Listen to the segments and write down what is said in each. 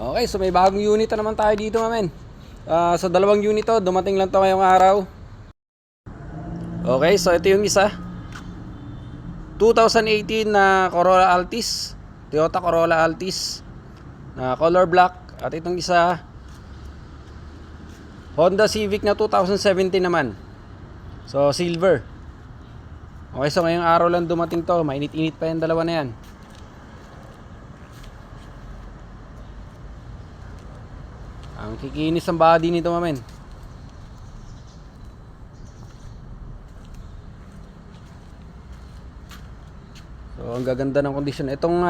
Okay, so may bagong unit na naman tayo dito, mamen. So dalawang unit to, dumating lang to ngayong araw. Okay, so ito yung isa. 2018 na Corolla Altis, Toyota Corolla Altis na color black. At itong isa, Honda Civic na 2017 naman. So silver. Okay, so ngayong araw lang dumating to. Mainit-init pa yung dalawa na yan. Ang kikinis ang body nito, mamen. So ang gaganda ng kondisyon. Itong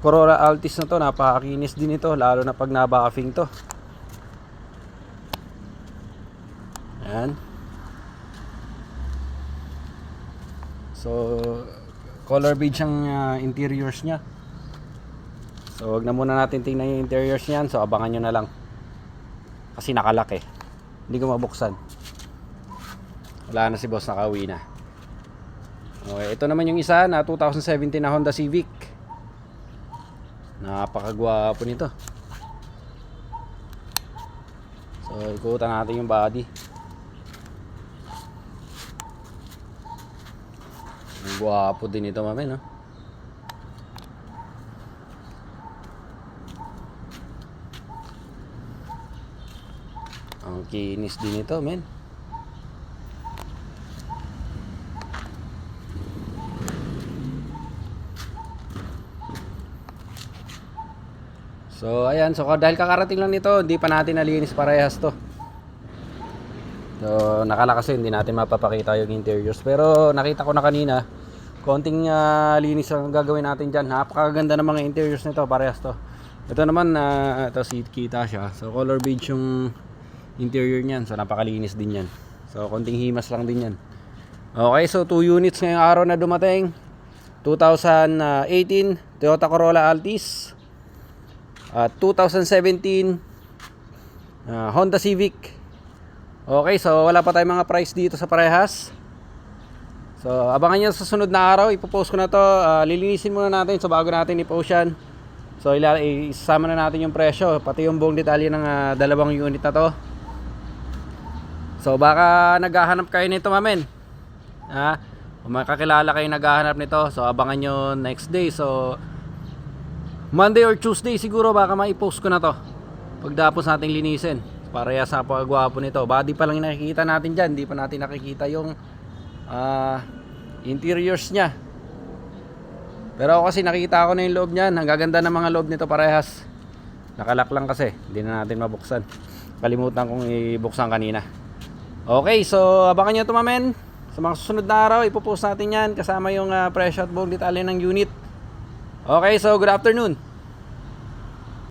Corolla Altis na to, napakakinis din ito, lalo na pag nabakafing to. Ayan. So color beige ang interiors nya. So wag na muna natin tingnan yung interiors niyan. So abangan nyo na lang. Kasi nakalock eh. Hindi ko mabuksan. Wala na si boss, nakauwi na. Okay, ito naman yung isa na 2017 na Honda Civic. Napakagwapo nito. So ikutan natin yung body. Ang gwapo din ito, mamen, no? Ang kinis din ito, men. So ayan, so dahil kakarating lang nito, hindi pa natin nalinis parehas to. So nakala kasi hindi natin mapapakita yung interiors, pero nakita ko na kanina, konting linis ang gagawin natin dyan. Napakaganda ng mga interiors nito, parehas to. Ito naman, ito kita siya. So color beige yung interior niyan, so napakalinis din yan. So konting himas lang din yan. Okay, so 2 units ngayong araw na dumating. 2018 Toyota Corolla Altis at 2017 Honda Civic. Okay, so wala pa tayong mga price dito sa parehas. So abangan nyo sa sunod na araw, ipopost ko na to. Lilinisin muna natin, so bago natin i-post yan. So isasama na natin yung presyo, pati yung buong detalye ng dalawang unit na to. So baka naghahanap kayo nito, mamen. Kung makakilala kayo naghahanap nito, so abangan nyo next day. So Monday or Tuesday siguro baka maipost ko na to, pagdapos nating linisin. Parehas sa pagwapo nito. Body pa lang yung nakikita natin dyan, hindi pa natin nakikita yung interiors nya. Pero ako kasi nakita ko na yung loob nyan. Ang gaganda ng mga loob nito parehas. Nakalak lang kasi, hindi na natin mabuksan. Kalimutan kong ibuksan kanina. Okay, so abangan nyo ito, mamen. Sa mga susunod na araw, ipopost natin yan kasama yung presyo at buong detalye ng unit. Okay, so good afternoon.